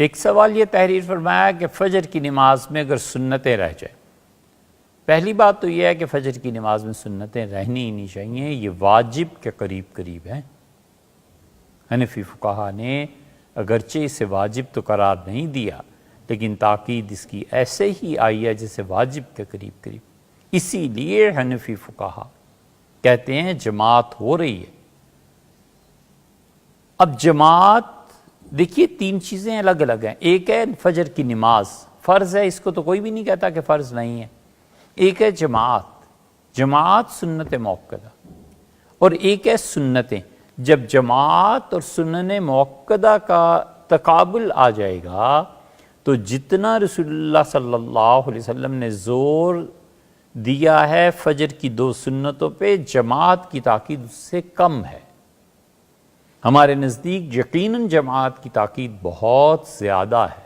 ایک سوال یہ تحریر فرمایا کہ فجر کی نماز میں اگر سنتیں رہ جائیں، پہلی بات تو یہ ہے کہ فجر کی نماز میں سنتیں رہنی ہی نہیں چاہیے، یہ واجب کے قریب قریب ہیں۔ حنفی فقہا نے اگرچہ اسے واجب تو قرار نہیں دیا، لیکن تاکید اس کی ایسے ہی آئی ہے جیسے واجب کے قریب قریب۔ اسی لیے حنفی فقہا کہتے ہیں جماعت ہو رہی ہے۔ اب جماعت دیکھیے تین چیزیں الگ الگ ہیں، ایک ہے فجر کی نماز، فرض ہے، اس کو تو کوئی بھی نہیں کہتا کہ فرض نہیں ہے۔ ایک ہے جماعت سنت موقدہ، اور ایک ہے سنتیں۔ جب جماعت اور سنن موقدہ کا تقابل آ جائے گا تو جتنا رسول اللہ صلی اللہ علیہ وسلم نے زور دیا ہے فجر کی دو سنتوں پہ، جماعت کی تاکید اس سے کم ہے۔ ہمارے نزدیک یقیناً جماعت کی تاکید بہت زیادہ ہے،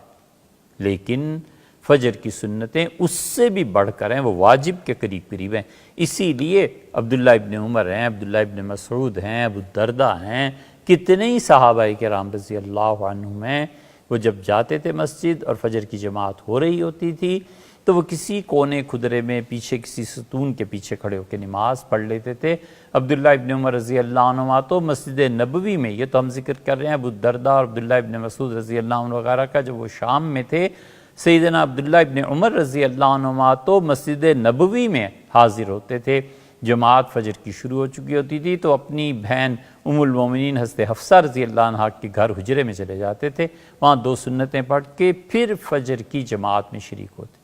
لیکن فجر کی سنتیں اس سے بھی بڑھ کر ہیں، وہ واجب کے قریب قریب ہیں۔ اسی لیے عبداللہ ابن عمر ہیں، عبداللہ ابن مسعود ہیں، ابو الدرداء ہیں، کتنے ہی صحابہ کرام رضی اللہ عنہم ہیں، وہ جب جاتے تھے مسجد اور فجر کی جماعت ہو رہی ہوتی تھی تو وہ کسی کونے کھدرے میں پیچھے کسی ستون کے پیچھے کھڑے ہو کے نماز پڑھ لیتے تھے۔ عبداللہ ابن عمر رضی اللہ عنہما تو مسجد نبوی میں، یہ تو ہم ذکر کر رہے ہیں ابو الدرداء اور عبداللہ ابن مسعود رضی اللہ عنہ وغیرہ کا، جب وہ شام میں تھے، سیدنا عبداللہ ابن عمر رضی اللہ عنہما تو مسجد نبوی میں حاضر ہوتے تھے۔ جماعت فجر کی شروع ہو چکی ہوتی تھی تو اپنی بہن ام المومنین حضرت حفصہ رضی اللہ عنہا کے گھر حجرے میں چلے جاتے تھے، وہاں دو سنتیں پڑھ کے پھر فجر کی جماعت میں شریک ہوتے تھے۔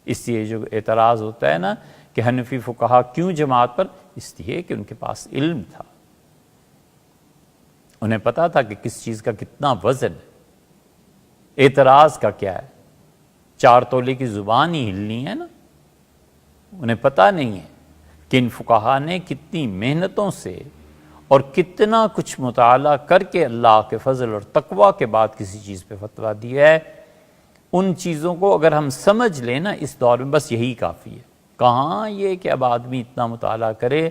اس لیے جو اعتراض ہوتا ہے نا کہ حنفی فقہا کیوں جماعت پر، اس لیے کہ ان کے پاس علم تھا، انہیں پتا تھا کہ کس چیز کا کتنا وزن ہے، اعتراض کا کیا ہے۔ 4 تولے کی زبان ہی ہلنی ہے نا، انہیں پتہ نہیں ہے کہ ان فقہا نے کتنی محنتوں سے اور کتنا کچھ مطالعہ کر کے اللہ کے فضل اور تقوی کے بعد کسی چیز پہ فتویٰ دیا ہے۔ ان چیزوں کو اگر ہم سمجھ لیں نا اس دور میں، بس یہی کافی ہے۔ کہاں یہ کہ اب آدمی اتنا مطالعہ کرے،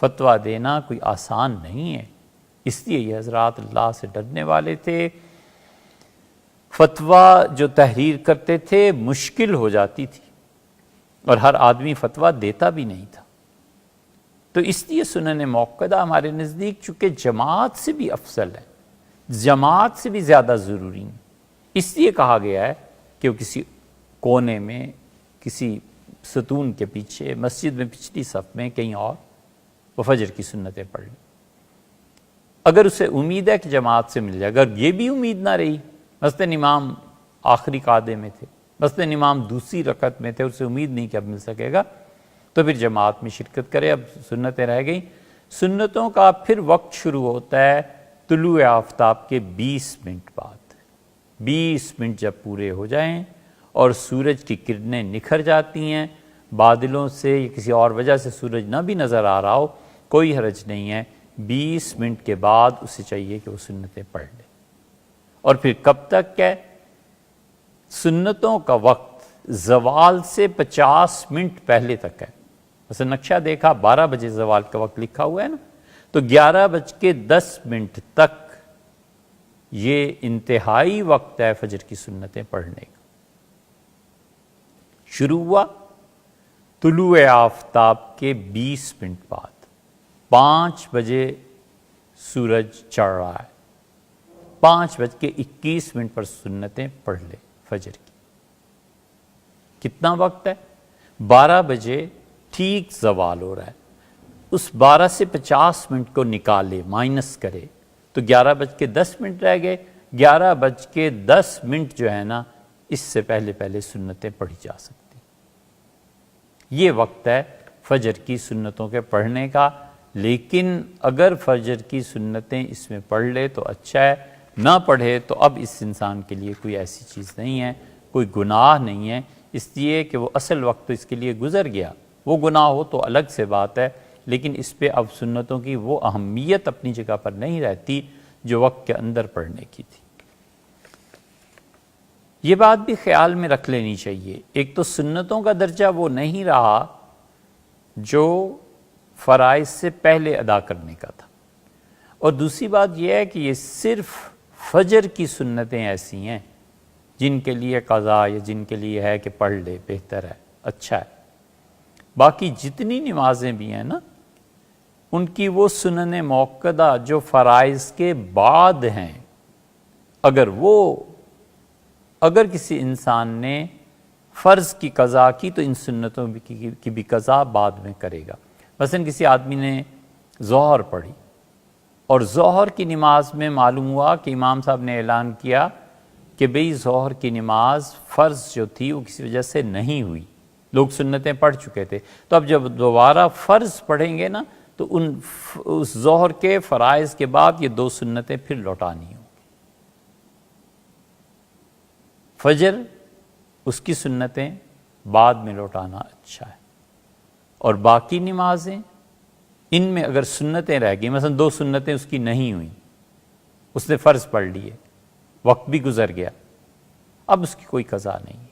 فتویٰ دینا کوئی آسان نہیں ہے۔ اس لیے یہ حضرات اللہ سے ڈرنے والے تھے، فتویٰ جو تحریر کرتے تھے مشکل ہو جاتی تھی اور ہر آدمی فتویٰ دیتا بھی نہیں تھا۔ تو اس لیے سنن موقدہ ہمارے نزدیک چونکہ جماعت سے بھی افضل ہے، جماعت سے بھی زیادہ ضروری ہے، اس لیے کہا گیا ہے کہ وہ کسی کونے میں، کسی ستون کے پیچھے، مسجد میں پچھلی صف میں، کہیں اور وہ فجر کی سنتیں پڑھ لیں۔ اگر اسے امید ہے کہ جماعت سے مل جائے، اگر یہ بھی امید نہ رہی، مثلاً امام آخری قعدے میں تھے، مثلاً امام دوسری رکعت میں تھے، اسے امید نہیں کہ اب مل سکے گا، تو پھر جماعت میں شرکت کرے۔ اب سنتیں رہ گئیں، سنتوں کا پھر وقت شروع ہوتا ہے طلوع آفتاب کے 20 منٹ بعد۔ 20 منٹ جب پورے ہو جائیں اور سورج کی کرنیں نکھر جاتی ہیں، بادلوں سے یا کسی اور وجہ سے سورج نہ بھی نظر آ رہا ہو، کوئی حرج نہیں ہے، 20 منٹ کے بعد اسے چاہیے کہ وہ سنتیں پڑھ لے۔ اور پھر کب تک ہے؟ سنتوں کا وقت زوال سے 50 منٹ پہلے تک ہے۔ مثلا نقشہ دیکھا، 12 بجے زوال کا وقت لکھا ہوا ہے نا، تو 11:10 تک یہ انتہائی وقت ہے فجر کی سنتیں پڑھنے کا۔ شروع ہوا طلوع آفتاب کے 20 منٹ بعد، 5 بجے سورج چڑھ رہا ہے، 5:21 پر سنتیں پڑھ لے فجر کی۔ کتنا وقت ہے؟ 12 بجے ٹھیک زوال ہو رہا ہے، اس 12 سے 50 منٹ کو نکالے، مائنس کرے تو 11:10 رہ گئے۔ 11:10 جو ہے نا، اس سے پہلے پہلے سنتیں پڑھی جا سکتی۔ یہ وقت ہے فجر کی سنتوں کے پڑھنے کا، لیکن اگر فجر کی سنتیں اس میں پڑھ لے تو اچھا ہے، نہ پڑھے تو اب اس انسان کے لیے کوئی ایسی چیز نہیں ہے، کوئی گناہ نہیں ہے، اس لیے کہ وہ اصل وقت تو اس کے لیے گزر گیا۔ وہ گناہ ہو تو الگ سے بات ہے، لیکن اس پہ اب سنتوں کی وہ اہمیت اپنی جگہ پر نہیں رہتی جو وقت کے اندر پڑھنے کی تھی۔ یہ بات بھی خیال میں رکھ لینی چاہیے، ایک تو سنتوں کا درجہ وہ نہیں رہا جو فرائض سے پہلے ادا کرنے کا تھا، اور دوسری بات یہ ہے کہ یہ صرف فجر کی سنتیں ایسی ہیں جن کے لیے قضا یا جن کے لیے ہے کہ پڑھ لے بہتر ہے، اچھا ہے۔ باقی جتنی نمازیں بھی ہیں نا، ان کی وہ سنن موقدہ جو فرائض کے بعد ہیں، اگر کسی انسان نے فرض کی قضا کی تو ان سنتوں کی بھی قضا بعد میں کرے گا۔ مثلا کسی آدمی نے ظہر پڑھی اور ظہر کی نماز میں معلوم ہوا کہ امام صاحب نے اعلان کیا کہ بھئی ظہر کی نماز فرض جو تھی وہ کسی وجہ سے نہیں ہوئی، لوگ سنتیں پڑھ چکے تھے، تو اب جب دوبارہ فرض پڑھیں گے نا تو اس ظہر کے فرائض کے بعد یہ 2 سنتیں پھر لوٹانی ہوں۔ فجر اس کی سنتیں بعد میں لوٹانا اچھا ہے، اور باقی نمازیں ان میں اگر سنتیں رہ گئی، مثلا 2 سنتیں اس کی نہیں ہوئیں، اس نے فرض پڑھ لیے، وقت بھی گزر گیا، اب اس کی کوئی قضا نہیں ہے۔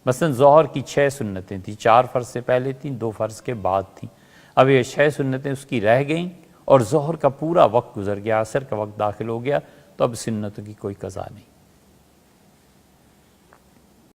مثلا ظہر کی 6 سنتیں تھیں، 4 فرض سے پہلے تھیں، 2 فرض کے بعد تھیں، اب یہ 6 سنتیں اس کی رہ گئیں اور ظہر کا پورا وقت گزر گیا، عصر کا وقت داخل ہو گیا، تو اب سنتوں کی کوئی قضا نہیں۔